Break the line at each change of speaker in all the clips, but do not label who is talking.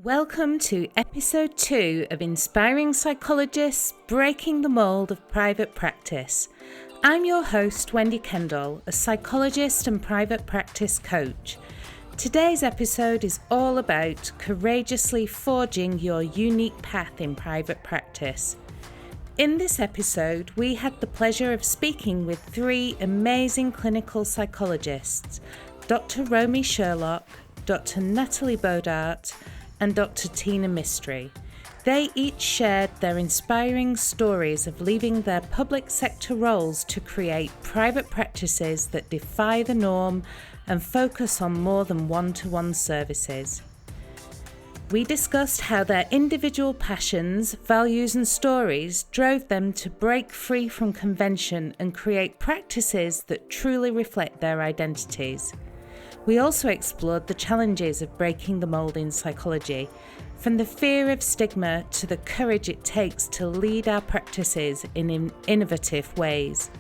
Welcome to episode 2 of Inspiring Psychologists, Breaking the Mould of Private Practice. I'm your host, Wendy Kendall, a psychologist and private practice coach. Today's episode is all about courageously forging your unique path in private practice. In this episode, we had the pleasure of speaking with 3 amazing clinical psychologists, Dr Romy Sherlock, Dr Natalie Bodart, and Dr Tina Mistry. They each shared their inspiring stories of leaving their public sector roles to create private practices that defy the norm and focus on more than one-to-one services. We discussed how their individual passions, values and stories drove them to break free from convention and create practices that truly reflect their identities. We also explored the challenges of breaking the mould in psychology, from the fear of stigma to the courage it takes to lead our practices in innovative ways.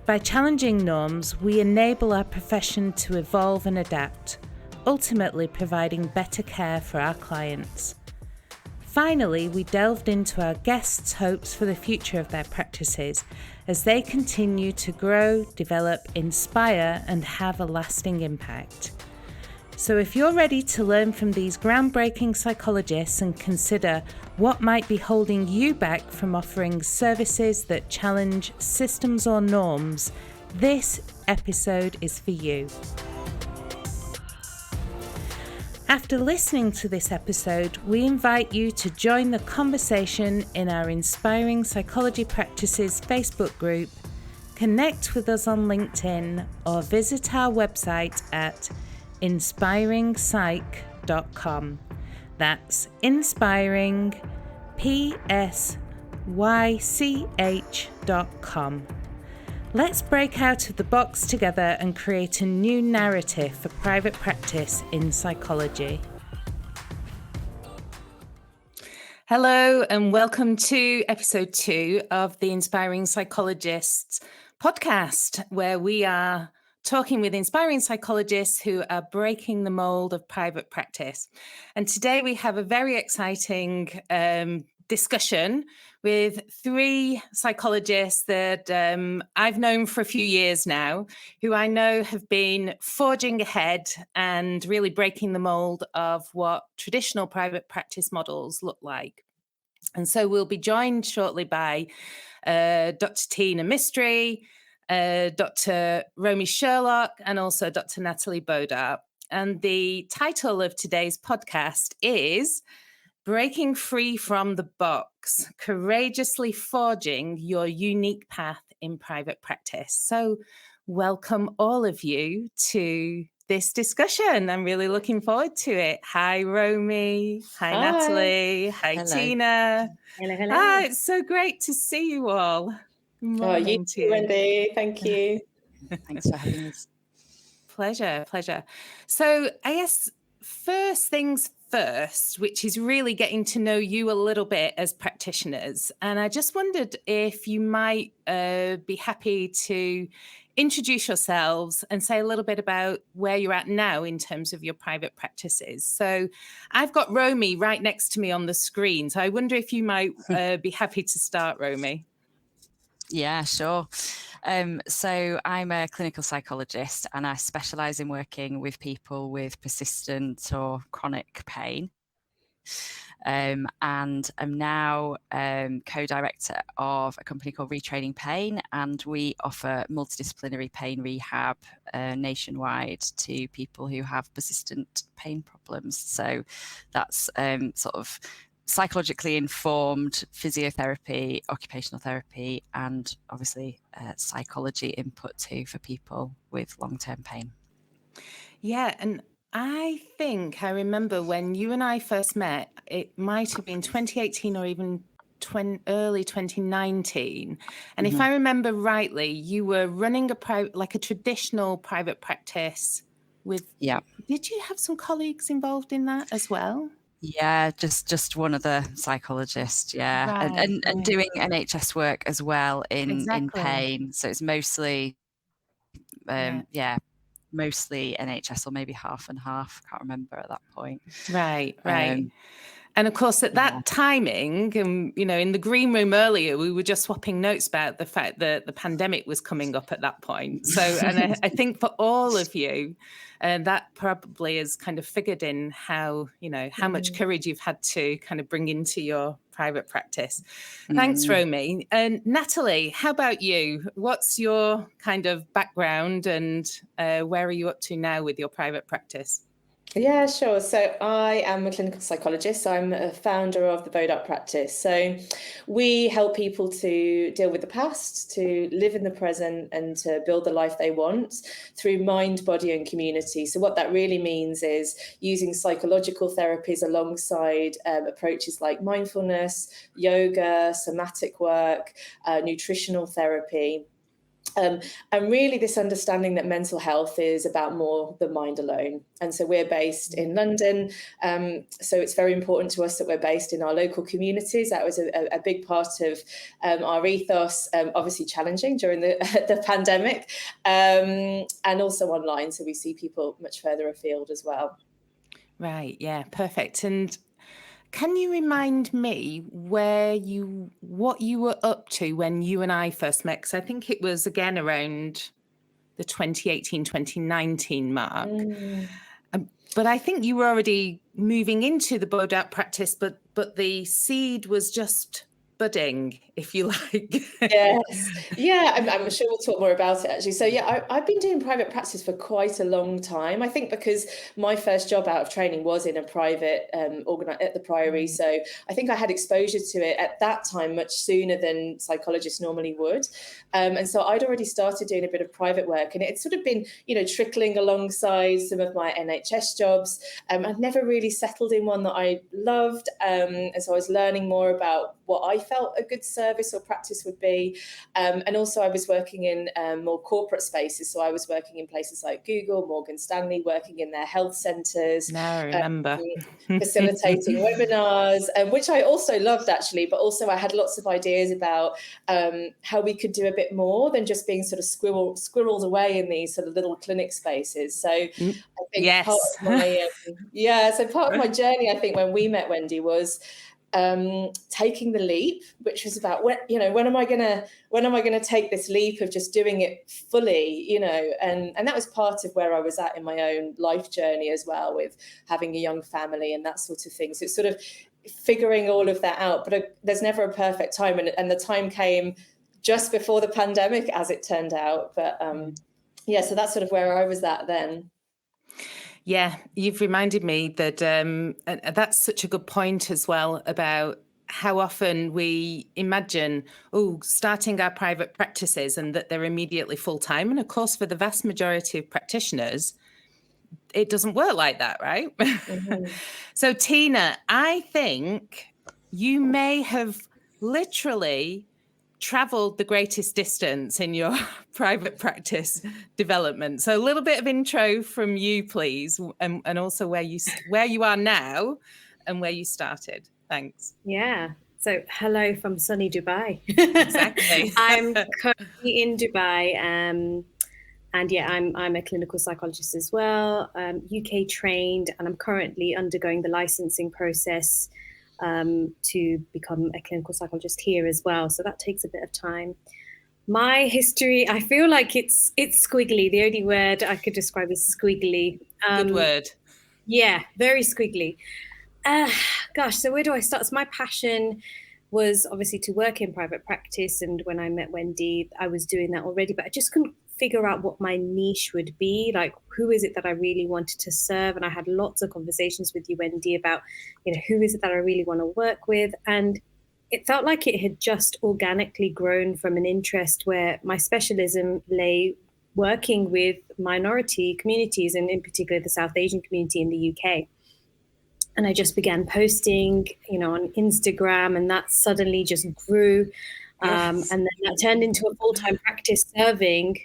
By challenging norms, we enable our profession to evolve and adapt, ultimately providing better care for our clients. Finally, we delved into our guests' hopes for the future of their practices as they continue to grow, develop, inspire, and have a lasting impact. So if you're ready to learn from these groundbreaking psychologists and consider what might be holding you back from offering services that challenge systems or norms, this episode is for you. After listening to this episode, we invite you to join the conversation in our Inspiring Psychology Practices Facebook group, connect with us on LinkedIn, or visit our website at inspiringpsych.com. That's inspiringpsych.com. Let's break out of the box together and create a new narrative for private practice in psychology. Hello and welcome to episode 2 of the Inspiring Psychologists podcast, where we are talking with inspiring psychologists who are breaking the mold of private practice. And today we have a very exciting discussion with 3 psychologists that I've known for a few years now, who I know have been forging ahead and really breaking the mold of what traditional private practice models look like. And so we'll be joined shortly by Dr Tina Mistry, Dr Romy Sherlock, and also Dr Natalie Bodart. And the title of today's podcast is Breaking Free from the Box, Courageously Forging Your Unique Path in Private Practice. So welcome all of you to this discussion. I'm really looking forward to it. Hi, Romy. Hi, Natalie. Hi,
Hello.
Tina.
Hello, hello.
Hi, it's so great to see you all. Good morning
You
to
too,
you.
Wendy. Thank you.
Thanks for having us.
Pleasure. So I guess first things first, which is really getting to know you a little bit as practitioners. And I just wondered if you might be happy to introduce yourselves and say a little bit about where you're at now in terms of your private practices. So I've got Romy right next to me on the screen. So I wonder if you might be happy to start, Romy.
Yeah, sure. So I'm a clinical psychologist and I specialise in working with people with persistent or chronic pain. And I'm now co-director of a company called Retraining Pain, and we offer multidisciplinary pain rehab nationwide to people who have persistent pain problems. So that's sort of psychologically informed physiotherapy, occupational therapy, and obviously psychology input too for people with long-term pain.
Yeah, and I think I remember when you and I first met, it might have been 2018 or even early 2019. And if I remember rightly, you were running a traditional private practice with, did you have some colleagues involved in that as well?
Yeah, just one other psychologist, and doing NHS work as well in pain. So it's mostly, mostly NHS, or maybe half and half. I can't remember at that point.
Right. And of course, at that timing, in the green room earlier, we were just swapping notes about the fact that the pandemic was coming up at that point. So, and I think for all of you, that probably has kind of figured in how much courage you've had to kind of bring into your private practice. Thanks, Romy. And Natalie, how about you? What's your kind of background, and where are you up to now with your private practice?
Yeah, sure. So I am a clinical psychologist. I'm a founder of the Bodart practice. So we help people to deal with the past, to live in the present, and to build the life they want through mind, body, and community. So what that really means is using psychological therapies alongside approaches like mindfulness, yoga, somatic work, nutritional therapy. And really this understanding that mental health is about more than mind alone. And so we're based in London. So it's very important to us that we're based in our local communities. That was a big part of our ethos, obviously challenging during the pandemic, and also online. So we see people much further afield as well.
Right. Yeah, perfect. And can you remind me what you were up to when you and I first met? Because I think it was, again, around the 2018, 2019 mark. But I think you were already moving into the Bodart practice, but the seed was just budding, if you like.
Yes. Yeah, I'm sure we'll talk more about it, actually. So yeah, I've been doing private practice for quite a long time. I think because my first job out of training was in a private at the Priory. So I think I had exposure to it at that time much sooner than psychologists normally would. And so I'd already started doing a bit of private work, and it had sort of been, trickling alongside some of my NHS jobs. I'd never really settled in one that I loved. And so I was learning more about what I felt a good service or practice would be. And also I was working in more corporate spaces. So I was working in places like Google, Morgan Stanley, working in their health centres.
Now I remember.
Facilitating webinars, which I also loved, actually. But also I had lots of ideas about how we could do a bit more than just being sort of squirreled away in these sort of little clinic spaces. So I think part of my journey, I think, when we met, Wendy, was taking the leap, which was about when am I gonna take this leap of just doing it fully, and that was part of where I was at in my own life journey as well, with having a young family and that sort of thing. So it's sort of figuring all of that out, but there's never a perfect time, and the time came just before the pandemic, as it turned out. But so that's sort of where I was at then.
Yeah, you've reminded me that that's such a good point as well, about how often we imagine, starting our private practices and that they're immediately full-time. And of course, for the vast majority of practitioners, it doesn't work like that, right? So Tina, I think you may have literally traveled the greatest distance in your private practice development. So a little bit of intro from you, please, and also where you are now and where you started. Thanks.
Yeah. So hello from sunny Dubai.
Exactly.
I'm currently in Dubai, and yeah, I'm a clinical psychologist as well, UK trained, and I'm currently undergoing the licensing process to become a clinical psychologist here as well. So that takes a bit of time. My history, I feel like it's squiggly. The only word I could describe is squiggly.
Good word.
Yeah, very squiggly. Gosh, so where do I start? So my passion was obviously to work in private practice. And when I met Wendy, I was doing that already, but I just couldn't figure out what my niche would be. Like, who is it that I really wanted to serve? And I had lots of conversations with you, Wendy, about, who is it that I really want to work with? And it felt like it had just organically grown from an interest where my specialism lay working with minority communities, and in particular the South Asian community in the UK. And I just began posting, on Instagram, and that suddenly just grew.
Yes.
And then that turned into a full-time practice serving,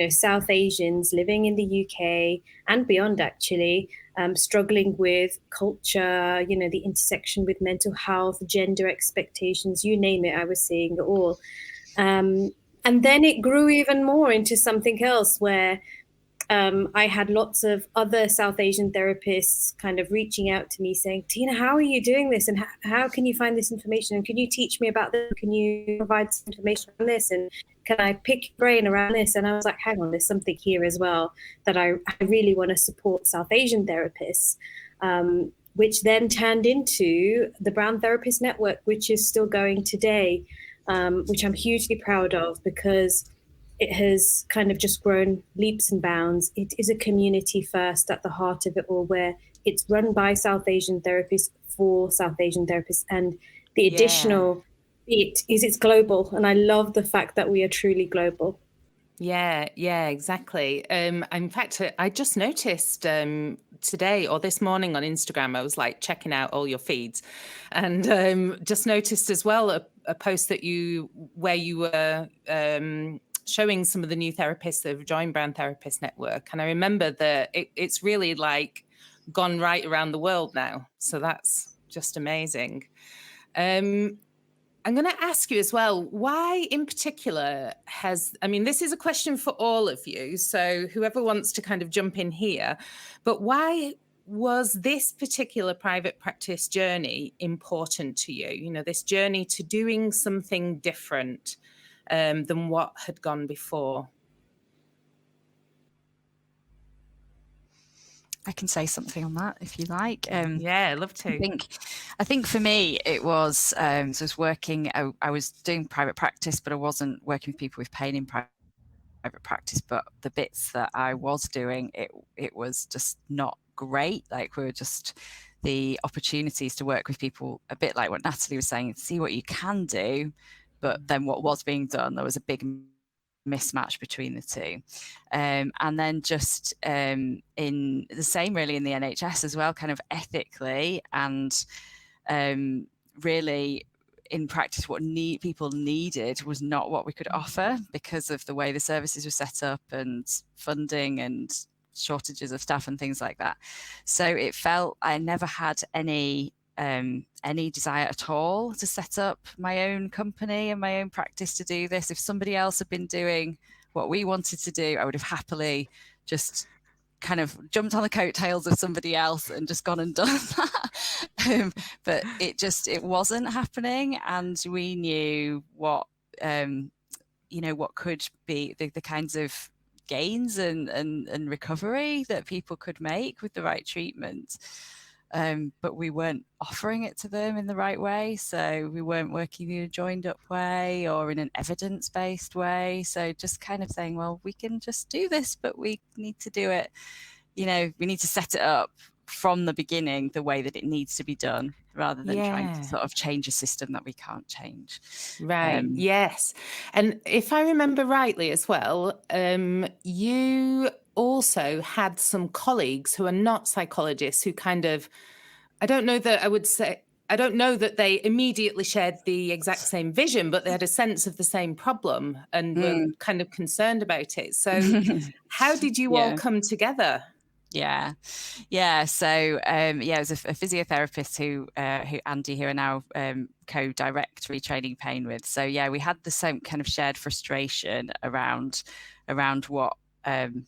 South Asians living in the UK and beyond, actually, struggling with culture, the intersection with mental health, gender expectations, you name it, I was seeing it all. And then it grew even more into something else where I had lots of other South Asian therapists kind of reaching out to me saying, Tina, how are you doing this? And how can you find this information? And can you teach me about this? Can you provide some information on this? And can I pick your brain around this? And I was like, hang on, there's something here as well that I really want to support South Asian therapists, which then turned into the Brown Therapist Network, which is still going today, which I'm hugely proud of because it has kind of just grown leaps and bounds. It is a community first at the heart of it all, where it's run by South Asian therapists for South Asian therapists. And the additional bit is it's global. And I love the fact that we are truly global.
Yeah, exactly. In fact, I just noticed today or this morning on Instagram, I was like checking out all your feeds, and just noticed as well a post that where you were showing some of the new therapists that have joined Brown Therapist Network. And I remember that it's really like gone right around the world now. So that's just amazing. I'm going to ask you as well, why in particular this is a question for all of you, so whoever wants to kind of jump in here, but why was this particular private practice journey important to you? You know, this journey to doing something different than what had gone before?
I can say something on that if you like.
Yeah, I'd love to.
I think for me it was, so I was working, I was doing private practice, but I wasn't working with people with pain in private practice. But the bits that I was doing, it was just not great. Like we were just the opportunities to work with people, a bit like what Natalie was saying, see what you can do, but then what was being done, there was a big mismatch between the two. And then just in the same really in the NHS as well, kind of ethically and really in practice what people needed was not what we could offer because of the way the services were set up and funding and shortages of staff and things like that. So it felt I never had any desire at all to set up my own company and my own practice to do this. If somebody else had been doing what we wanted to do, I would have happily just kind of jumped on the coattails of somebody else and just gone and done that. But it wasn't happening, and we knew what what could be the kinds of gains and recovery that people could make with the right treatment. But we weren't offering it to them in the right way. So we weren't working in a joined up way or in an evidence-based way. So just kind of saying, well, we can just do this, but we need to do it, we need to set it up from the beginning the way that it needs to be done, rather than trying to sort of change a system that we can't change.
Right. Yes. And if I remember rightly as well, you also had some colleagues who are not psychologists who kind of, I don't know that they immediately shared the exact same vision, but they had a sense of the same problem and were kind of concerned about it. So how did you all come together?
Yeah. So it was a physiotherapist who Andy, who are now co-direct retraining pain with. So we had the same kind of shared frustration around what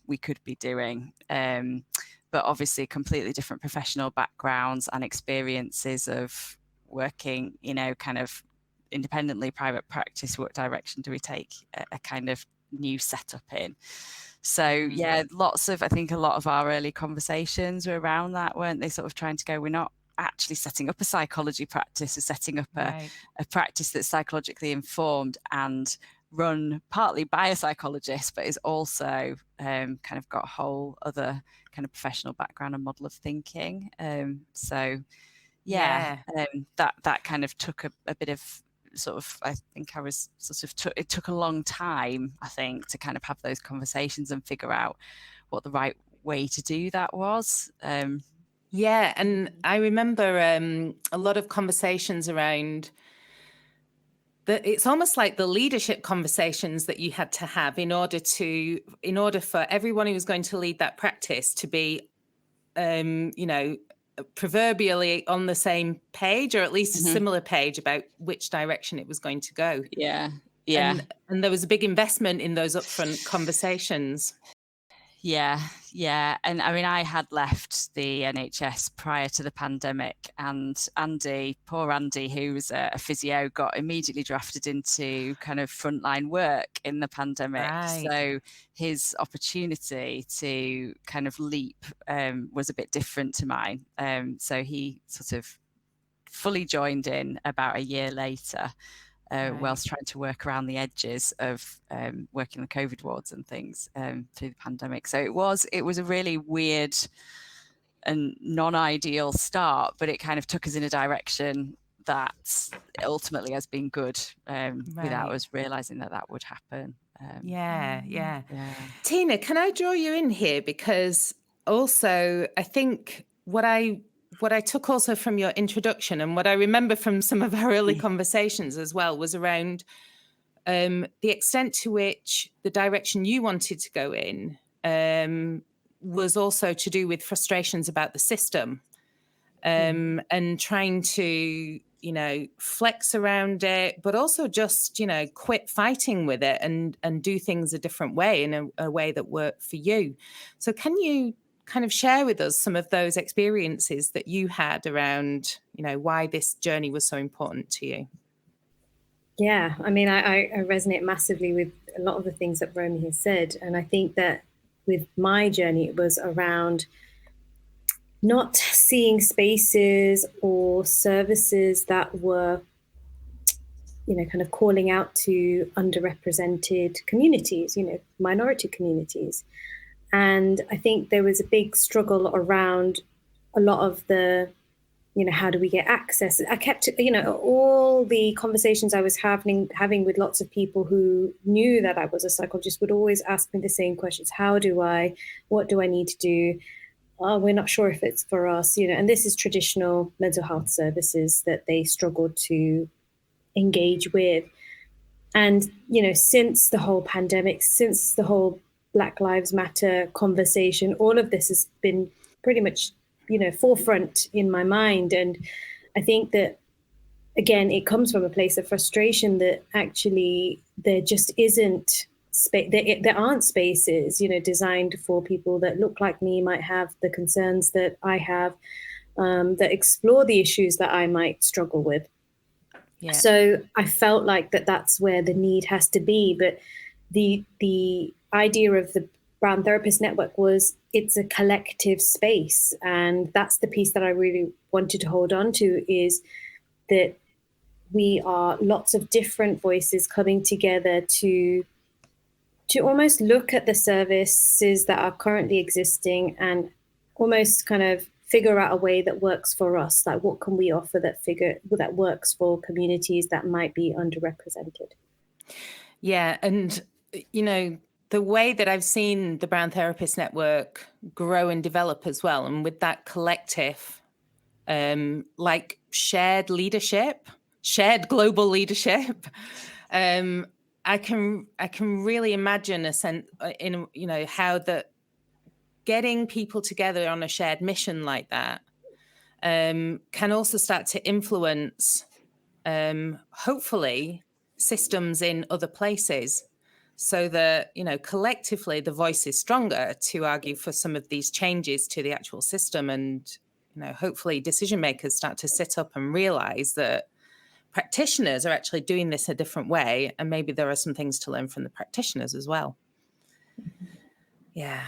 we could be doing, but obviously completely different professional backgrounds and experiences of working, kind of independently, private practice. What direction do we take a kind of new setup in? So I think a lot of our early conversations were around that, weren't they? Sort of trying to go, we're not actually setting up a psychology practice, we're setting up a practice that's psychologically informed and run partly by a psychologist, but is also kind of got a whole other kind of professional background and model of thinking. That kind of took a bit of it took a long time, I think, to kind of have those conversations and figure out what the right way to do that was.
And I remember a lot of conversations around it's almost like the leadership conversations that you had to have in order for everyone who was going to lead that practice to be, proverbially on the same page, or at least a similar page about which direction it was going to go.
Yeah.
And there was a big investment in those upfront conversations.
Yeah. And I mean, I had left the NHS prior to the pandemic, and poor Andy, who was a physio, got immediately drafted into kind of frontline work in the pandemic.
Right.
So his opportunity to kind of leap was a bit different to mine. So he sort of fully joined in about a year later. Whilst trying to work around the edges of working the COVID wards and things through the pandemic. So it was a really weird and non-ideal start, but it kind of took us in a direction that ultimately has been good without us realising that would happen.
Yeah. Tina, can I draw you in here? Because also I think what I took also from your introduction, and what I remember from some of our early conversations as well, was around the extent to which the direction you wanted to go in was also to do with frustrations about the system, and trying to, flex around it, but also just, quit fighting with it and do things a different way, in a way that worked for you. So can you kind of share with us some of those experiences that you had around, why this journey was so important to you?
Yeah, I mean, I resonate massively with a lot of the things that Romy has said. And I think that with my journey, it was around not seeing spaces or services that were, kind of calling out to underrepresented communities, minority communities. And I think there was a big struggle around a lot of the, how do we get access? I kept, all the conversations I was having with lots of people who knew that I was a psychologist would always ask me the same questions. What do I need to do? Oh, we're not sure if it's for us, and this is traditional mental health services that they struggled to engage with. And, since the whole pandemic, since the whole Black Lives Matter conversation, all of this has been pretty much, forefront in my mind. And I think that, again, it comes from a place of frustration that actually there just isn't space. There aren't spaces, designed for people that look like me, might have the concerns that I have, that explore the issues that I might struggle with. Yeah. So I felt like that's where the need has to be. But the idea of the Brown Therapist Network was it's a collective space. And that's the piece that I really wanted to hold on to, is that we are lots of different voices coming together to almost look at the services that are currently existing and almost kind of figure out a way that works for us. Like, what can we offer that works for communities that might be underrepresented?
Yeah. And, the way that I've seen the Brown Therapist Network grow and develop as well, and with that collective, like shared leadership, shared global leadership, I can really imagine a sense in, how that getting people together on a shared mission like that can also start to influence, hopefully, systems in other places, so that, collectively the voice is stronger to argue for some of these changes to the actual system. And, hopefully decision makers start to sit up and realize that practitioners are actually doing this a different way. And maybe there are some things to learn from the practitioners as well. Yeah.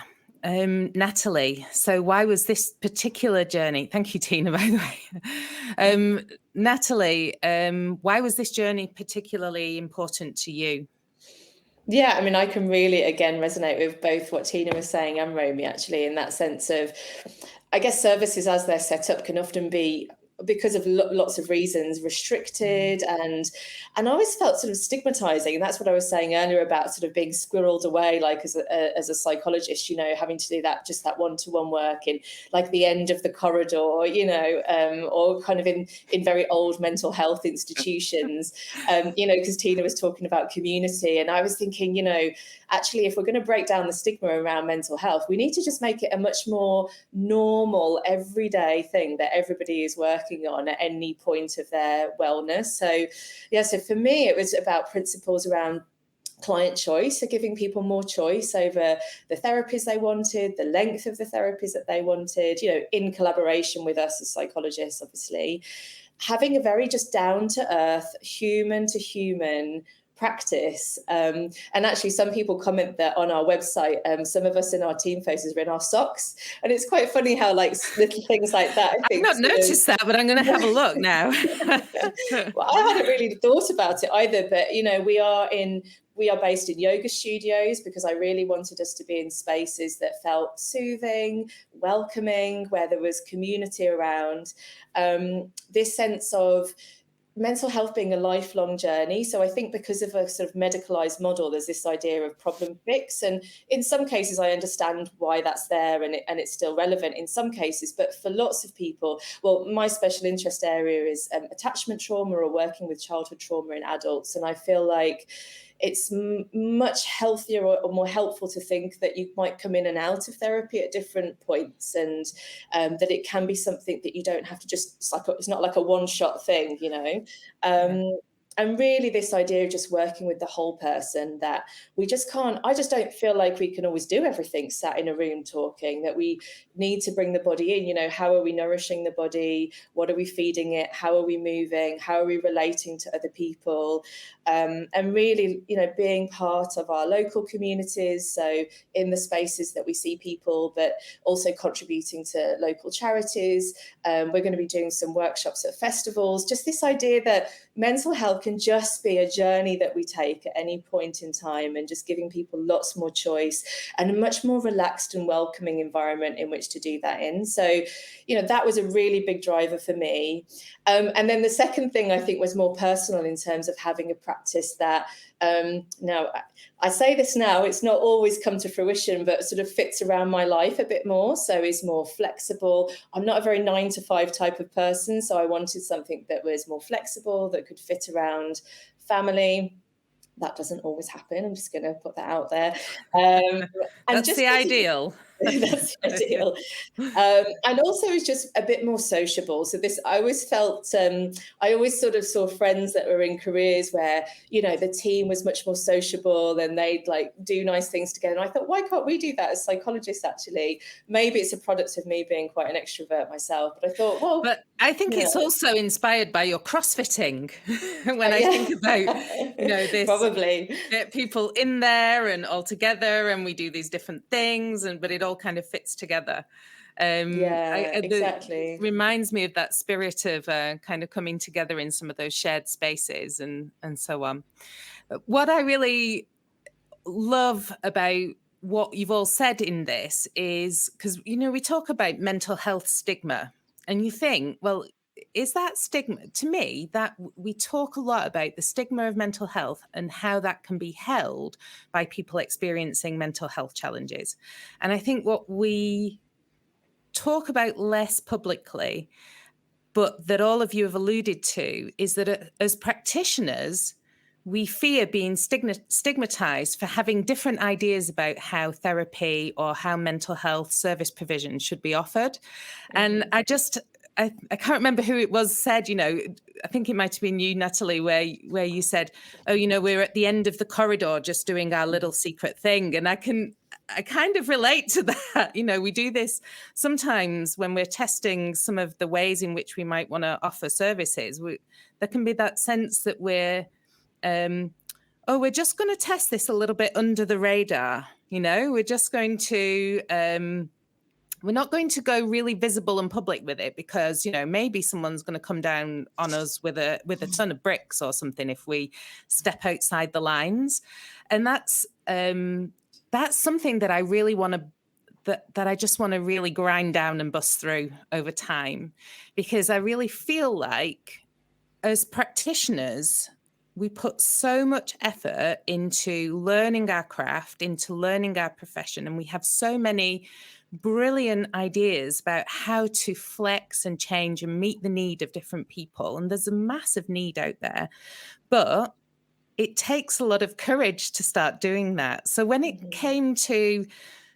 Natalie, so why was this particular journey? Thank you, Tina, by the way. Natalie, why was this journey particularly important to you?
Yeah, I mean, I can really, again, resonate with both what Tina was saying and Romy, actually, in that sense of, I guess, services as they're set up can often be, because of lots of reasons, restricted, and I always felt sort of stigmatizing. And that's what I was saying earlier about sort of being squirreled away, like as a psychologist, having to do just that one-to-one work in like the end of the corridor, or kind of in very old mental health institutions, because Tina was talking about community. And I was thinking, actually, if we're going to break down the stigma around mental health, we need to just make it a much more normal, everyday thing that everybody is working on at any point of their wellness. So for me, it was about principles around client choice, so giving people more choice over the therapies they wanted, the length of the therapies that they wanted, in collaboration with us as psychologists, obviously. Having a very just down to earth, human to human practice. And actually some people comment that on our website, some of us in our team faces are in our socks. And it's quite funny how little things like that.
I've not noticed that, but I'm going to have a look now.
Well, I hadn't really thought about it either, but we are based in yoga studios because I really wanted us to be in spaces that felt soothing, welcoming, where there was community around. This sense of mental health being a lifelong journey. So I think because of a sort of medicalized model, there's this idea of problem fix. And in some cases, I understand why that's there and it's still relevant in some cases. But for lots of people, well, my special interest area is attachment trauma or working with childhood trauma in adults. And I feel like it's much healthier or more helpful to think that you might come in and out of therapy at different points, and that it can be something that you don't have to just, it's not like a one-shot thing, And really this idea of just working with the whole person, that I just don't feel like we can always do everything sat in a room talking, that we need to bring the body in, how are we nourishing the body? What are we feeding it? How are we moving? How are we relating to other people? And really, being part of our local communities. So in the spaces that we see people, but also contributing to local charities. We're going to be doing some workshops at festivals, just this idea that mental health can just be a journey that we take at any point in time, and just giving people lots more choice and a much more relaxed and welcoming environment in which to do that in. So, that was a really big driver for me. And then the second thing I think was more personal in terms of having a practice that, now I say this now, it's not always come to fruition, but sort of fits around my life a bit more. So is more flexible. I'm not a very 9-to-5 type of person. So I wanted something that was more flexible, that could fit around family. That doesn't always happen. I'm just going to put that out there.
That's the ideal.
That's the ideal. And also it's just a bit more sociable. So I always felt, I always sort of saw friends that were in careers where, the team was much more sociable and they'd do nice things together. And I thought, why can't we do that as psychologists, actually? Maybe it's a product of me being quite an extrovert myself. But I thought, well.
But I think it's also inspired by your crossfitting. When I think about, this.
Probably.
Get people in there and all together, and we do these different things, but it all kind of fits together.
Exactly.
It reminds me of that spirit of kind of coming together in some of those shared spaces and so on. What I really love about what you've all said in this is, because, we talk about mental health stigma, and you think, well, is that stigma? To me, that we talk a lot about the stigma of mental health and how that can be held by people experiencing mental health challenges. And I think what we talk about less publicly, but that all of you have alluded to, is that as practitioners, we fear being stigmatized for having different ideas about how therapy or how mental health service provision should be offered. And I can't remember who it was said, I think it might have been you, Natalie, where you said, we're at the end of the corridor just doing our little secret thing. And I kind of relate to that. We do this sometimes when we're testing some of the ways in which we might want to offer services. There can be that sense that we're just going to test this a little bit under the radar. We're just going to, we're not going to go really visible and public with it because, maybe someone's going to come down on us with a ton of bricks or something if we step outside the lines. And that's something that I really want to, that I just want to really grind down and bust through over time, because I really feel like as practitioners, we put so much effort into learning our craft, into learning our profession, and we have so many brilliant ideas about how to flex and change and meet the need of different people. And there's a massive need out there, but it takes a lot of courage to start doing that. So when it came to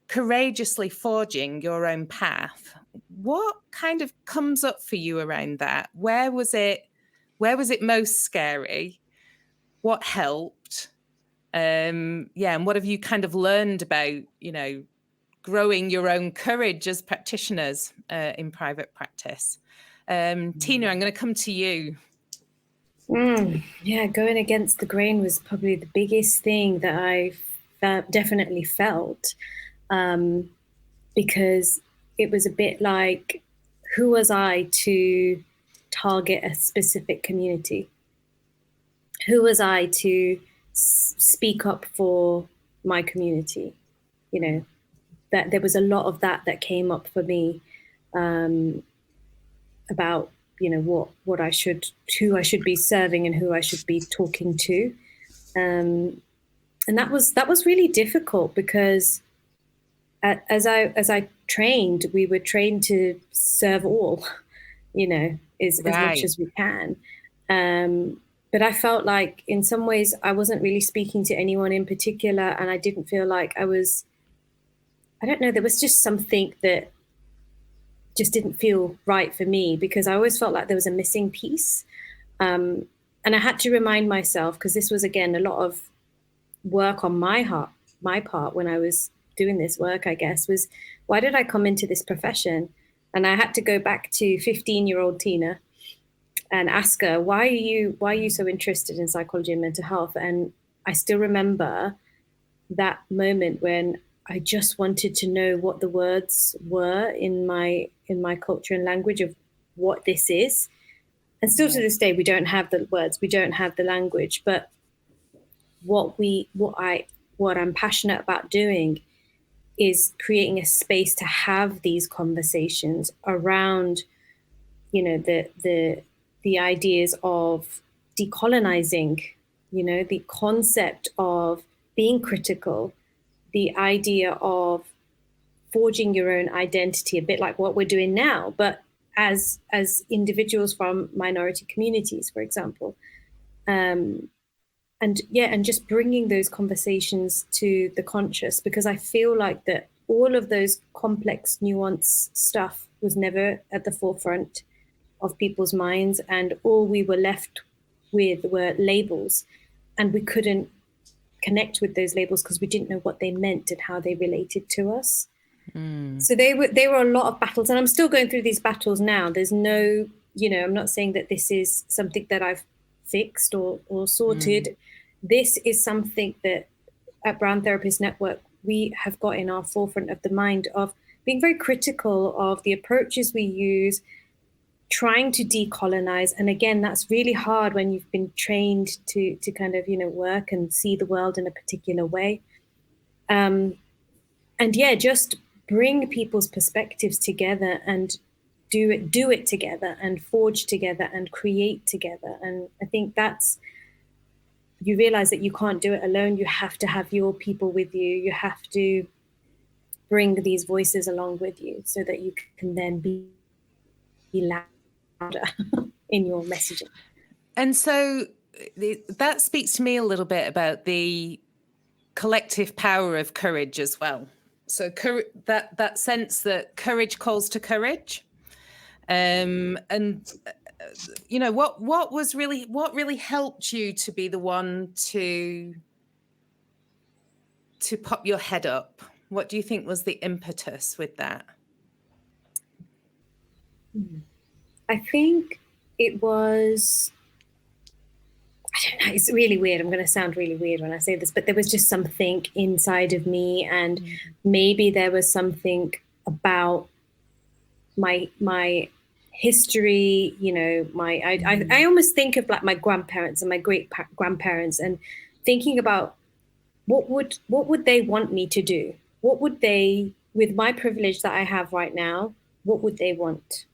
courageously forging your own path, what kind of comes up for you around that? Where was it most scary? What helped? And what have you kind of learned about, growing your own courage as practitioners in private practice? Tina, I'm going to come to you.
Yeah, going against the grain was probably the biggest thing that I definitely felt, because it was a bit like, who was I to target a specific community? Who was I to speak up for my community? That there was a lot of that came up for me, about who I should be serving and who I should be talking to, and that was really difficult, because as I trained, we were trained to serve all, as much as we can. But I felt like in some ways I wasn't really speaking to anyone in particular, and I didn't feel like I don't know, there was just something that just didn't feel right for me, because I always felt like there was a missing piece. And I had to remind myself, because this was, again, a lot of work on my part when I was doing this work, I guess, was, why did I come into this profession? And I had to go back to 15-year-old Tina and ask her, why are you so interested in psychology and mental health? And I still remember that moment when I just wanted to know what the words were in my culture and language of what this is. And still to this day, we don't have the words, we don't have the language. But what I'm passionate about doing is creating a space to have these conversations around, the ideas of decolonizing, the concept of being critical, the idea of forging your own identity, a bit like what we're doing now, but as individuals from minority communities, for example. And just bringing those conversations to the conscious, because I feel like that all of those complex, nuanced stuff was never at the forefront of people's minds, and all we were left with were labels, and we couldn't connect with those labels because we didn't know what they meant and how they related to us. So they were a lot of battles, and I'm still going through these battles now. There's no, I'm not saying that this is something that I've fixed or sorted. This is something that at Brown Therapist Network we have got in our forefront of the mind, of being very critical of the approaches we use, trying to decolonize. And again, that's really hard when you've been trained to kind of, work and see the world in a particular way. And just bring people's perspectives together and do it together and forge together and create together. And I think you realize that you can't do it alone. You have to have your people with you. You have to bring these voices along with you so that you can then be louder in your messaging.
And so that speaks to me a little bit about the collective power of courage as well. So that sense that courage calls to courage. What really helped you to be the one to pop your head up? What do you think was the impetus with that?
I think it was, I don't know, it's really weird. I'm going to sound really weird when I say this, but there was just something inside of me, and maybe there was something about my history, I almost think of like my grandparents and my great grandparents, and thinking about what would they want me to do? What would they, with my privilege that I have right now, what would they want?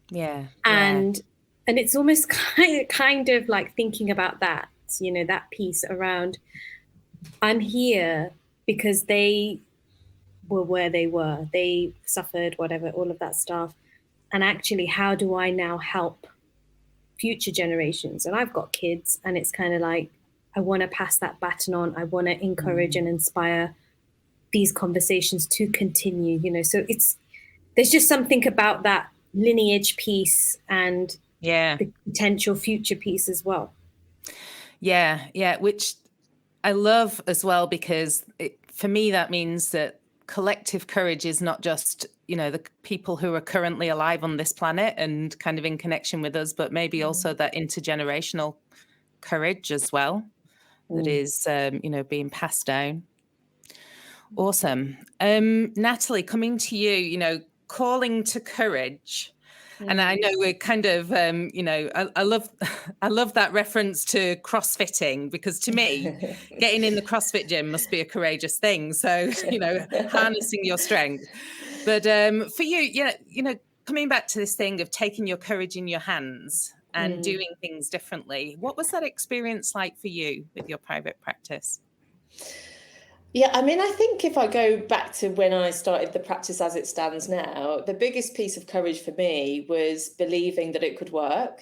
Yeah.
And it's almost kind of like thinking about that, that piece around, I'm here because they were where they were, they suffered, whatever, all of that stuff. And actually, how do I now help future generations? And I've got kids, and it's kind of like, I want to pass that baton on. I want to encourage and inspire these conversations to continue, so there's just something about that lineage piece and the potential future piece as well.
Yeah, which I love as well, because for me, that means that collective courage is not just, the people who are currently alive on this planet and kind of in connection with us, but maybe also that intergenerational courage as well, that is, being passed down. Awesome. Natalie, coming to you, calling to courage. And I know we're kind of, I love that reference to CrossFitting, because to me, getting in the CrossFit gym must be a courageous thing. So, harnessing your strength. But for you, coming back to this thing of taking your courage in your hands and doing things differently, what was that experience like for you with your private practice?
Yeah, I mean, I think if I go back to when I started the practice as it stands now, the biggest piece of courage for me was believing that it could work.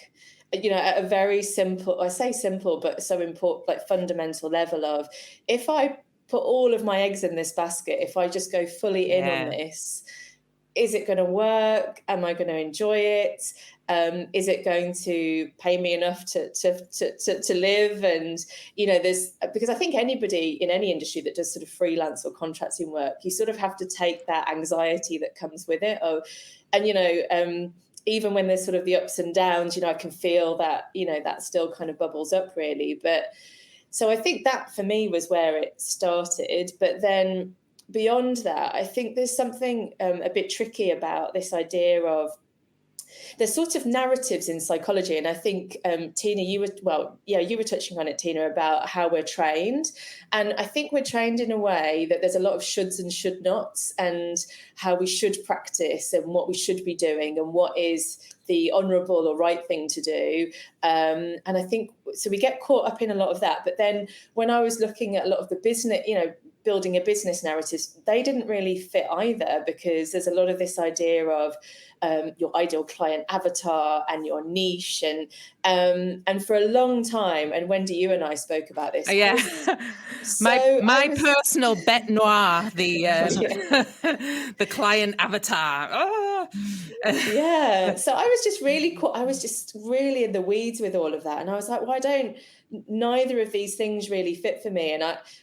At a very simple, I say simple, but so important, like fundamental level of, if I put all of my eggs in this basket, if I just go fully in on this, is it going to work? Am I going to enjoy it? Is it going to pay me enough to live? And, because I think anybody in any industry that does sort of freelance or contracting work, you sort of have to take that anxiety that comes with it. Even when there's sort of the ups and downs, I can feel that, that still kind of bubbles up really. But so I think that for me was where it started. But then beyond that, I think there's something a bit tricky about this idea of, there's sort of narratives in psychology. And I think, Tina, you were touching on it, Tina, about how we're trained. And I think we're trained in a way that there's a lot of shoulds and should nots, and how we should practice and what we should be doing and what is the honourable or right thing to do. And I think, so we get caught up in a lot of that. But then when I was looking at a lot of the business, building a business narratives, they didn't really fit either, because there's a lot of this idea of your ideal client avatar and your niche, and for a long time, and Wendy, you and I spoke about this.
Yeah, my personal bête noire, the client avatar. Oh.
Yeah, so I was just really in the weeds with all of that, and I was like, why don't neither of these things really fit for me?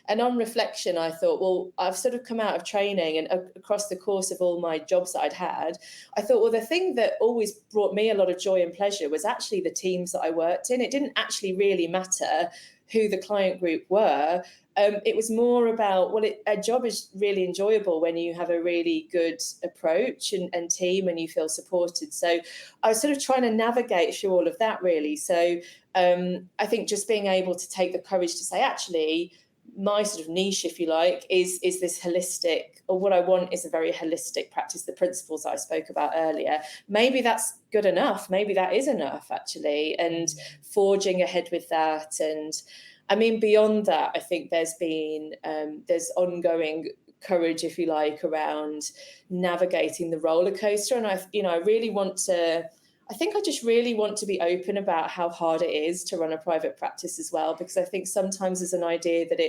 And on reflection, I thought, well, I've sort of come out of training, and across the course of all my jobs that I'd had, I thought, well, the thing that always brought me a lot of joy and pleasure was actually the teams that I worked in. It didn't actually really matter who the client group were. It was more about, a job is really enjoyable when you have a really good approach and team, and you feel supported. So I was sort of trying to navigate through all of that, really. So I think just being able to take the courage to say, actually, my sort of niche, if you like, is this holistic, or what I want is a very holistic practice, the principles I spoke about earlier. Maybe that's good enough. Maybe that is enough, actually, and forging ahead with that. And I mean, beyond that, I think there's been there's ongoing courage, if you like, around navigating the roller coaster. And I just really want to be open about how hard it is to run a private practice as well, because I think sometimes there's an idea that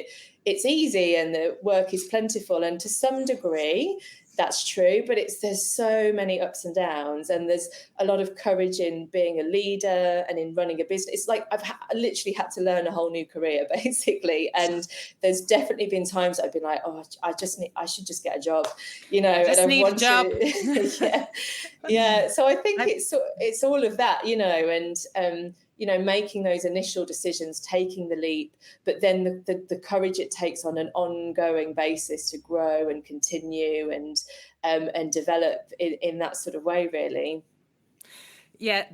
it's easy and the work is plentiful, and to some degree that's true, but there's so many ups and downs, and there's a lot of courage in being a leader and in running a business. It's like I've literally had to learn a whole new career, basically. And there's definitely been times I've been like, oh, I should just get a job,
and I need a job.
Yeah. So I think it's all of that, and making those initial decisions, taking the leap, but then the courage it takes on an ongoing basis to grow and continue and develop in that sort of way, really.
Yeah,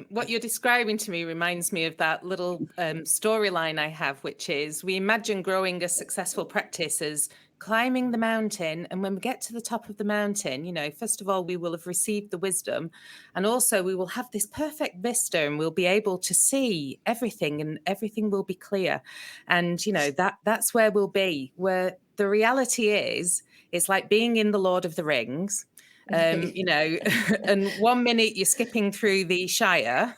what you're describing to me reminds me of that little storyline I have, which is, we imagine growing a successful practice as climbing the mountain. And when we get to the top of the mountain, first of all, we will have received the wisdom, and also we will have this perfect vista, and we'll be able to see everything, and everything will be clear. And, that's where we'll be. Where the reality is, it's like being in the Lord of the Rings. And 1 minute you're skipping through the Shire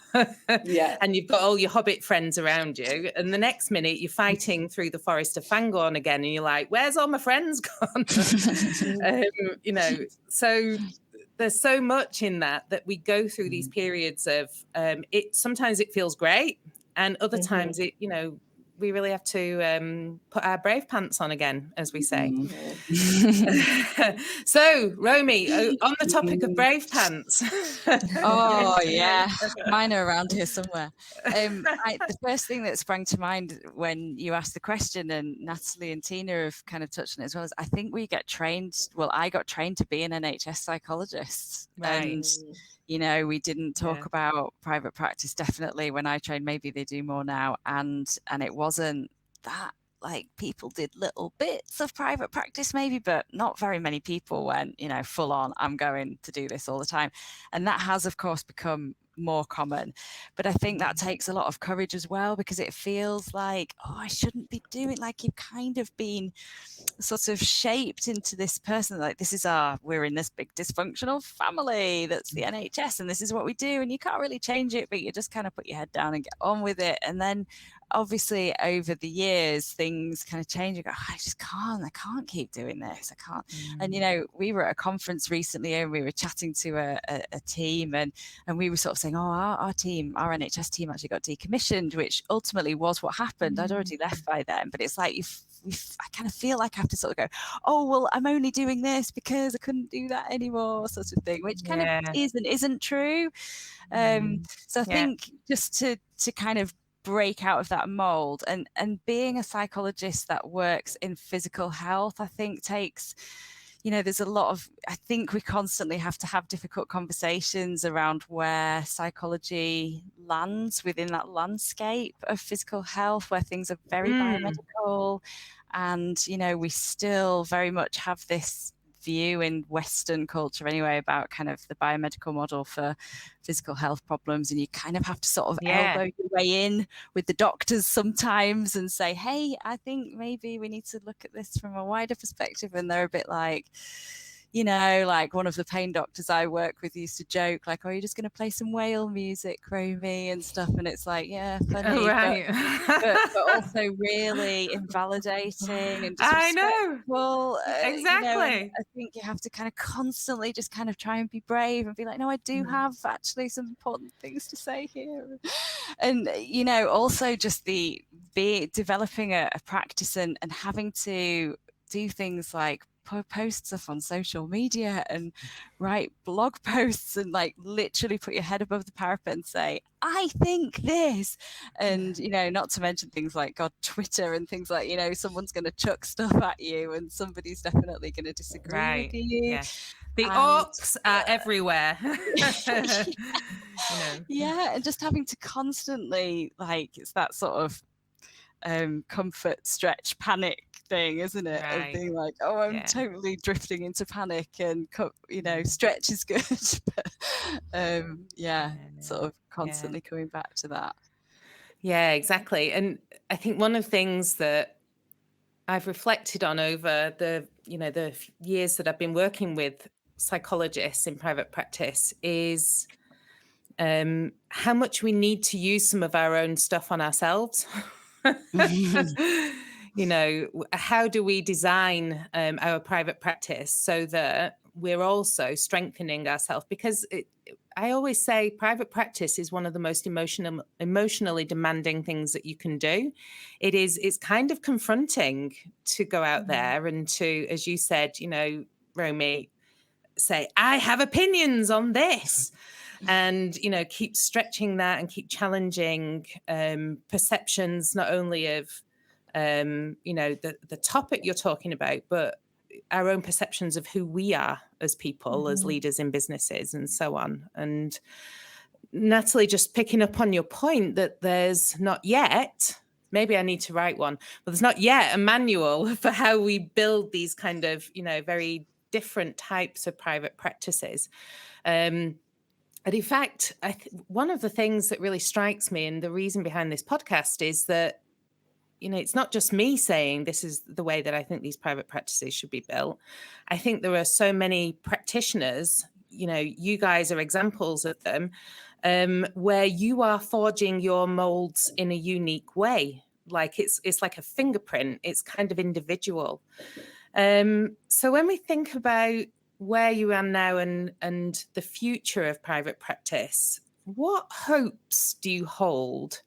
and you've got all your Hobbit friends around you, and the next minute you're fighting through the Forest of Fangorn again, and you're like, where's all my friends gone? So there's so much in that we go through these periods of sometimes it feels great, and other times it we really have to put our brave pants on again, as we say. So, Romy, on the topic of brave pants.
Oh, yeah. Mine are around here somewhere. The first thing that sprang to mind when you asked the question, and Natalie and Tina have kind of touched on it as well, is I think we get trained, well, I got trained to be an NHS psychologist.
Right.
And, you know, we didn't talk about private practice, definitely, when I trained. Maybe they do more now. And it wasn't that, like, people did little bits of private practice maybe, but not very many people went, you know, full on, I'm going to do this all the time. And that has, of course, become more common. But I think that takes a lot of courage as well, because it feels like, oh, I shouldn't be doing, like, you've kind of been sort of shaped into this person, like, this is we're in this big dysfunctional family that's the NHS, and this is what we do, and you can't really change it, but you just kind of put your head down and get on with it. And then obviously over the years things kind of change. You go, I can't keep doing this, I can't. And you know, we were at a conference recently and we were chatting to a team, and we were sort of saying, oh, our NHS team actually got decommissioned, which ultimately was what happened. I'd already left by then, but it's like I kind of feel like I have to sort of go, oh, well, I'm only doing this because I couldn't do that anymore, sort of thing, which kind of isn't true. So I think just to kind of break out of that mold, and being a psychologist that works in physical health, I think takes, you know, there's a lot of, I think we constantly have to have difficult conversations around where psychology lands within that landscape of physical health, where things are very biomedical. And, you know, we still very much have this view in Western culture anyway about kind of the biomedical model for physical health problems, and you kind of have to sort of elbow your way in with the doctors sometimes and say, hey, I think maybe we need to look at this from a wider perspective. And they're a bit like, you know, like one of the pain doctors I work with used to joke, like, oh, you're just going to play some whale music, Romy, and stuff. And it's like, yeah, funny, but also really invalidating and disrespectful.
Exactly.
You know, I think you have to kind of constantly just kind of try and be brave and be like, no, I do have actually some important things to say here. And, you know, also just developing a practice and having to do things like post stuff on social media and write blog posts and like literally put your head above the parapet and say, I think this. And, you know, not to mention things like Twitter and things like, you know, someone's going to chuck stuff at you and somebody's definitely going to disagree with you.
Yeah. The orcs are everywhere.
And just having to constantly, like, it's that sort of comfort, stretch, panic thing, isn't it? Of being like, oh, I'm totally drifting into panic, and you know, stretch is good, but sort of constantly coming back to that.
Yeah, exactly. And I think one of the things that I've reflected on over the years that I've been working with psychologists in private practice is how much we need to use some of our own stuff on ourselves. You know, how do we design our private practice so that we're also strengthening ourselves? Because I always say private practice is one of the most emotionally demanding things that you can do. It's kind of confronting to go out there and to, as you said, you know, Romy, say, I have opinions on this. And, you know, keep stretching that and keep challenging perceptions, not only of, you know, the topic you're talking about, but our own perceptions of who we are as people, as leaders in businesses and so on. And Natalie, just picking up on your point that there's not yet, maybe I need to write one, but there's not yet a manual for how we build these kind of, you know, very different types of private practices. And in fact, one of the things that really strikes me, and the reason behind this podcast, is that, you know, it's not just me saying this is the way that I think these private practices should be built. I think there are so many practitioners, you know, you guys are examples of them, where you are forging your molds in a unique way. Like it's like a fingerprint. It's kind of individual. So when we think about where you are now and the future of private practice, what hopes do you hold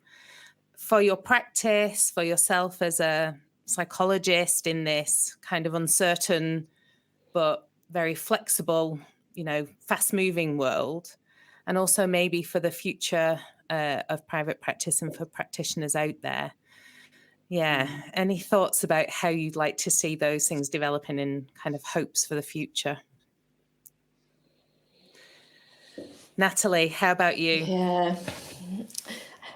for your practice, for yourself as a psychologist in this kind of uncertain but very flexible, fast-moving world, and also maybe for the future of private practice and for practitioners out there. Yeah. Any thoughts about how you'd like to see those things developing and kind of hopes for the future? Natalie, how about you?
Yeah.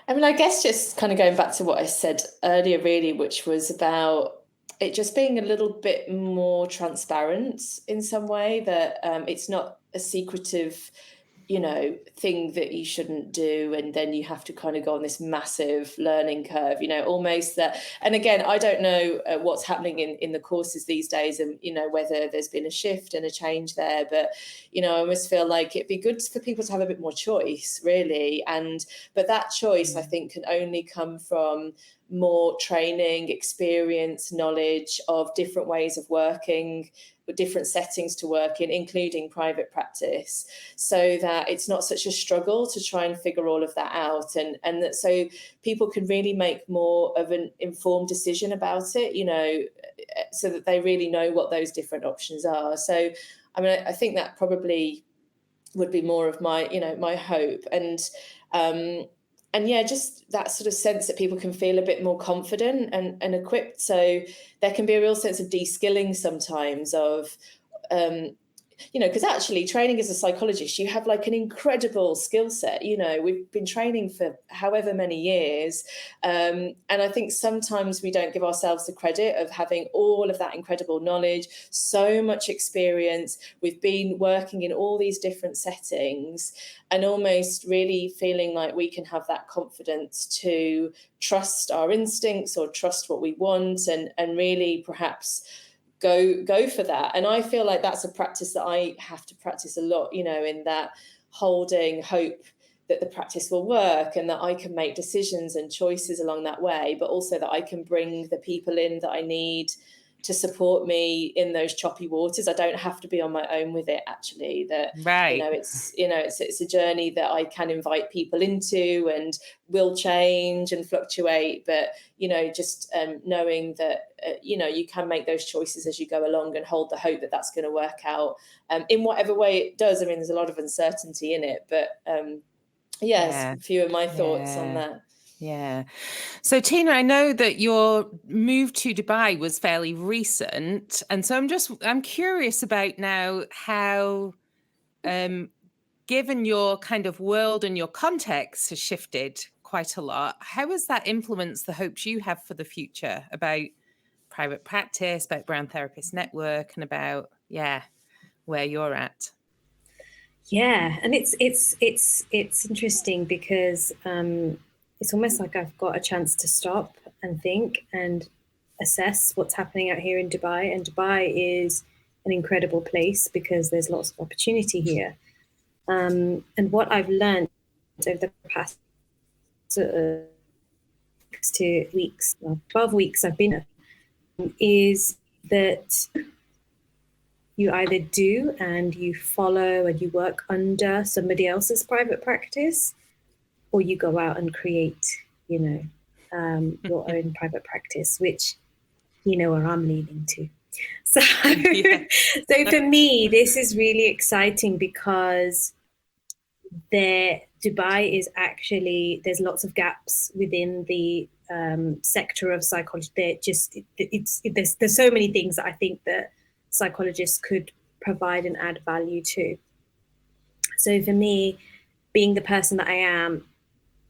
I mean, I guess just kind of going back to what I said earlier, really, which was about it just being a little bit more transparent in some way, that it's not a secretive, thing that you shouldn't do, and then you have to kind of go on this massive learning curve, almost that. And again, I don't know what's happening in the courses these days, and whether there's been a shift and a change there, but I almost feel like it'd be good for people to have a bit more choice, really. But that choice, I think, can only come from more training, experience, knowledge of different ways of working, with different settings to work in, including private practice, so that it's not such a struggle to try and figure all of that out, and that so people can really make more of an informed decision about it, so that they really know what those different options are. So, I mean, I think that probably would be more of my, my hope. And yeah, just that sort of sense that people can feel a bit more confident and equipped. So there can be a real sense of de-skilling sometimes of, because actually training as a psychologist, you have like an incredible skill set. We've been training for however many years. And I think sometimes we don't give ourselves the credit of having all of that incredible knowledge, so much experience. We've been working in all these different settings, and almost really feeling like we can have that confidence to trust our instincts or trust what we want, and really perhaps go for that. And I feel like that's a practice that I have to practice a lot, in that holding hope that the practice will work and that I can make decisions and choices along that way, but also that I can bring the people in that I need to support me in those choppy waters. I don't have to be on my own with it, actually. That
right.
It's a journey that I can invite people into, and will change and fluctuate. But just knowing that you can make those choices as you go along, and hold the hope that that's going to work out in whatever way it does. I mean, there's a lot of uncertainty in it, but a few of my thoughts on that.
Yeah. So Tina, I know that your move to Dubai was fairly recent. And so I'm curious about now how, given your kind of world and your context has shifted quite a lot, how has that influenced the hopes you have for the future about private practice, about Brown Therapist Network, and about, where you're at?
Yeah. And it's interesting because, it's almost like I've got a chance to stop and think and assess what's happening out here in Dubai. And Dubai is an incredible place because there's lots of opportunity here. And what I've learned over the past 12 weeks I've been here, is that you either do and you follow and you work under somebody else's private practice, or you go out and create, your own private practice, which where I'm leaning to. So, so for me, this is really exciting because Dubai is actually, there's lots of gaps within the sector of psychology. There's so many things that I think that psychologists could provide and add value to. So for me, being the person that I am,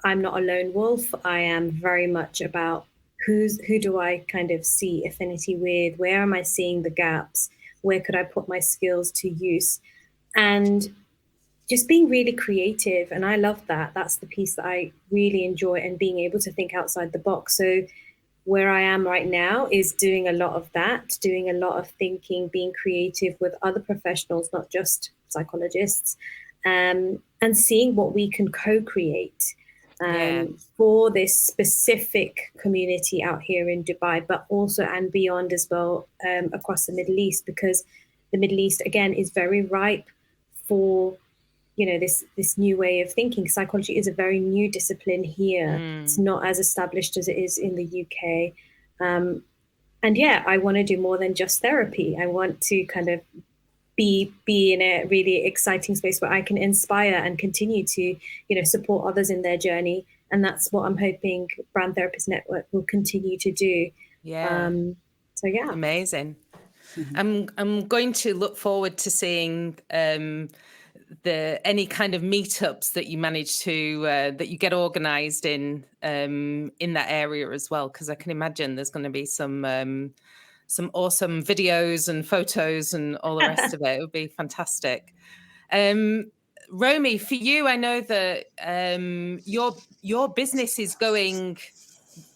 I'm not a lone wolf. I am very much about who do I kind of see affinity with? Where am I seeing the gaps? Where could I put my skills to use? And just being really creative. And I love that. That's the piece that I really enjoy, and being able to think outside the box. So where I am right now is doing a lot of that, doing a lot of thinking, being creative with other professionals, not just psychologists, and seeing what we can co-create for this specific community out here in Dubai, but also and beyond as well, across the Middle East, because the Middle East, again, is very ripe for this new way of thinking. Psychology is a very new discipline here. It's not as established as it is in the UK. And yeah, I want to do more than just therapy. I want to kind of be in a really exciting space where I can inspire and continue to, support others in their journey. And that's what I'm hoping Brand Therapist Network will continue to do.
Yeah.
So yeah.
Amazing. I'm going to look forward to seeing any kind of meetups that you manage to that you get organised in that area as well, because I can imagine there's going to be some awesome videos and photos and all the rest of it. It would be fantastic. Romy, for you, I know that your business is going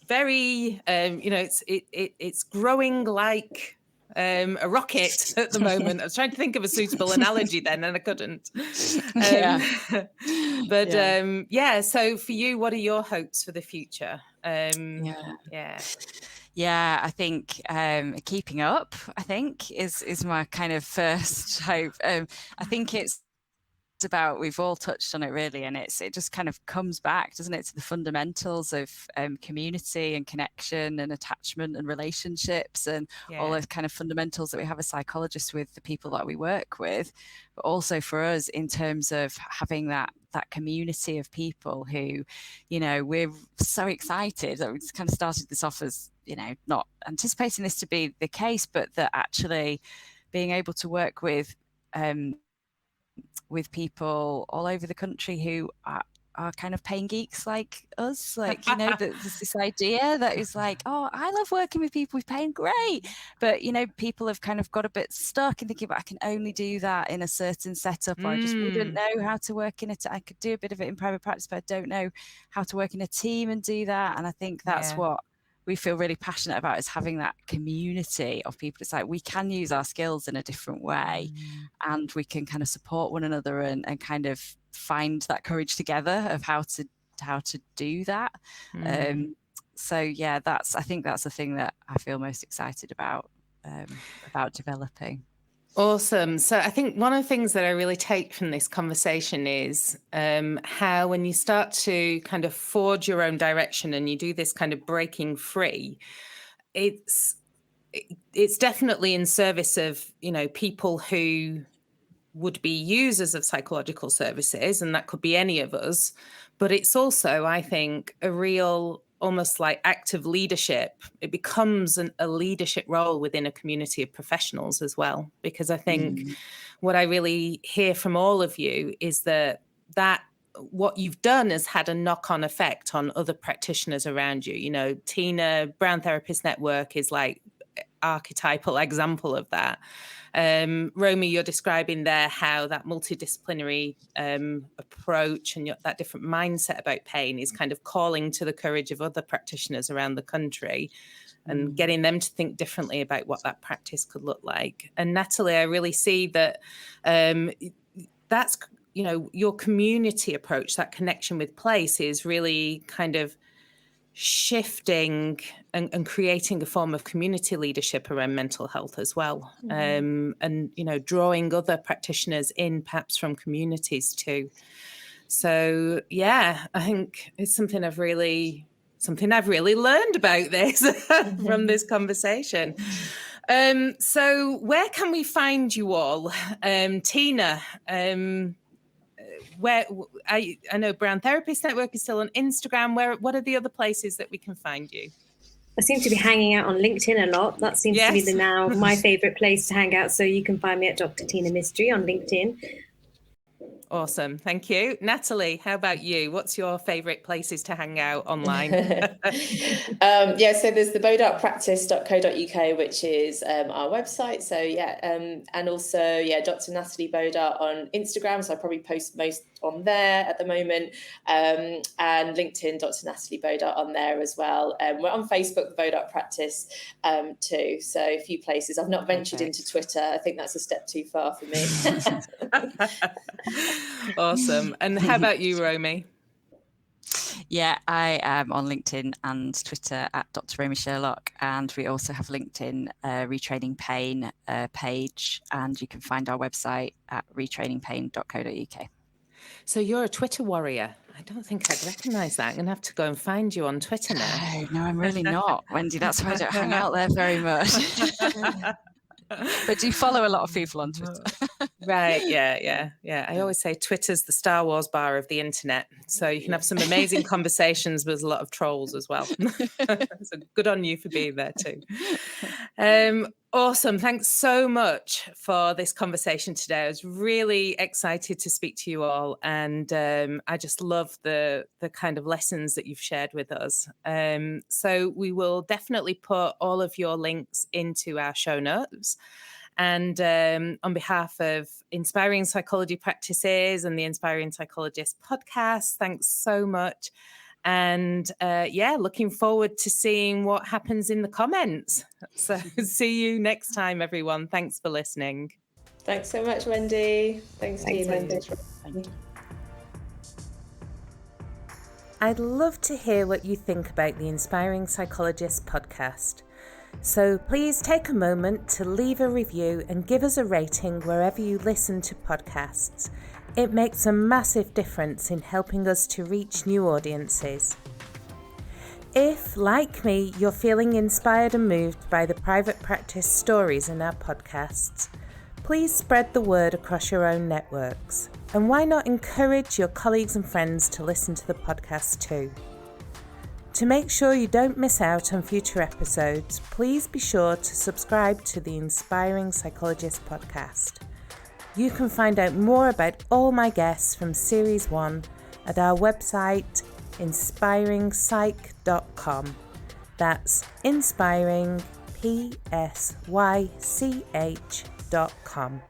very, it's growing like a rocket at the moment. I was trying to think of a suitable analogy then, and I couldn't. So for you, what are your hopes for the future?
Yeah, I think keeping up, I think, is my kind of first hope. I think it's about, we've all touched on it really, and it just kind of comes back, doesn't it, to the fundamentals of community and connection and attachment and relationships and all those kind of fundamentals that we have as psychologists with the people that we work with, but also for us in terms of having that community of people who, we're so excited that we just kind of started this off as, not anticipating this to be the case, but that actually being able to work with people all over the country who are kind of pain geeks like us, like, there's this idea that is like, oh, I love working with people with pain, great, but people have kind of got a bit stuck in thinking, but I can only do that in a certain setup, or I just wouldn't know how to work in it. I could do a bit of it in private practice, but I don't know how to work in a team and do that. And I think that's what we feel really passionate about, is having that community of people. It's like we can use our skills in a different way, and we can kind of support one another and kind of find that courage together of how to do that. So yeah, I think that's the thing that I feel most excited about developing.
Awesome. So I think one of the things that I really take from this conversation is how when you start to kind of forge your own direction and you do this kind of breaking free, it's definitely in service of, people who would be users of psychological services, and that could be any of us. But it's also, I think, a real almost like active leadership. It becomes a leadership role within a community of professionals as well, because I think what I really hear from all of you is that what you've done has had a knock-on effect on other practitioners around you. Tina, Brand Therapist Network is like archetypal example of that. Romy, you're describing there how that multidisciplinary approach and that different mindset about pain is kind of calling to the courage of other practitioners around the country and getting them to think differently about what that practice could look like. And Natalie, I really see that that's, your community approach, that connection with place is really kind of shifting and creating a form of community leadership around mental health as well. And, drawing other practitioners in perhaps from communities too. So, yeah, I think it's something I've really learned about this from this conversation. So where can we find you all? Tina, where I know Brand Therapist Network is still on Instagram. What are the other places that we can find you?
I seem to be hanging out on LinkedIn a lot. That seems to be now my favorite place to hang out. So you can find me at Dr Tina Mistry on LinkedIn.
Awesome. Thank you. Natalie, how about you? What's your favorite places to hang out online?
So there's the bodartpractice.co.uk, which is our website. So and also Dr Natalie Bodart on Instagram. So I probably post most on there at the moment, and LinkedIn, Dr Natalie Bodart on there as well. We're on Facebook, the Bodart Practice too. So a few places. I've not ventured into Twitter. I think that's a step too far for me.
Awesome. And how about you, Romy?
Yeah, I am on LinkedIn and Twitter at Dr Romy Sherlock, and we also have LinkedIn Retraining Pain page, and you can find our website at retrainingpain.co.uk.
So you're a Twitter warrior. I don't think I'd recognise that. I'm going to have to go and find you on Twitter now.
No, I'm really not, Wendy. That's why I don't hang out there very much. But do you follow a lot of people on Twitter?
Right, yeah. I always say Twitter's the Star Wars bar of the internet. So you can have some amazing conversations with a lot of trolls as well. So good on you for being there too. Awesome. Thanks so much for this conversation today. I was really excited to speak to you all. And I just love the kind of lessons that you've shared with us. So we will definitely put all of your links into our show notes. And on behalf of Inspiring Psychology Practices and the Inspiring Psychologist podcast, thanks so much. And looking forward to seeing what happens in the comments. So see you next time, everyone. Thanks for listening.
Thanks so much, Wendy. Thanks Tina.
Wendy.
Thank you.
I'd love to hear what you think about the Inspiring Psychologist podcast. So please take a moment to leave a review and give us a rating wherever you listen to podcasts. It makes a massive difference in helping us to reach new audiences. If, like me, you're feeling inspired and moved by the private practice stories in our podcasts, please spread the word across your own networks. And why not encourage your colleagues and friends to listen to the podcast too? To make sure you don't miss out on future episodes, please be sure to subscribe to the Inspiring Psychologist podcast. You can find out more about all my guests from Series 1 at our website, inspiringpsych.com. That's inspiringpsych.com.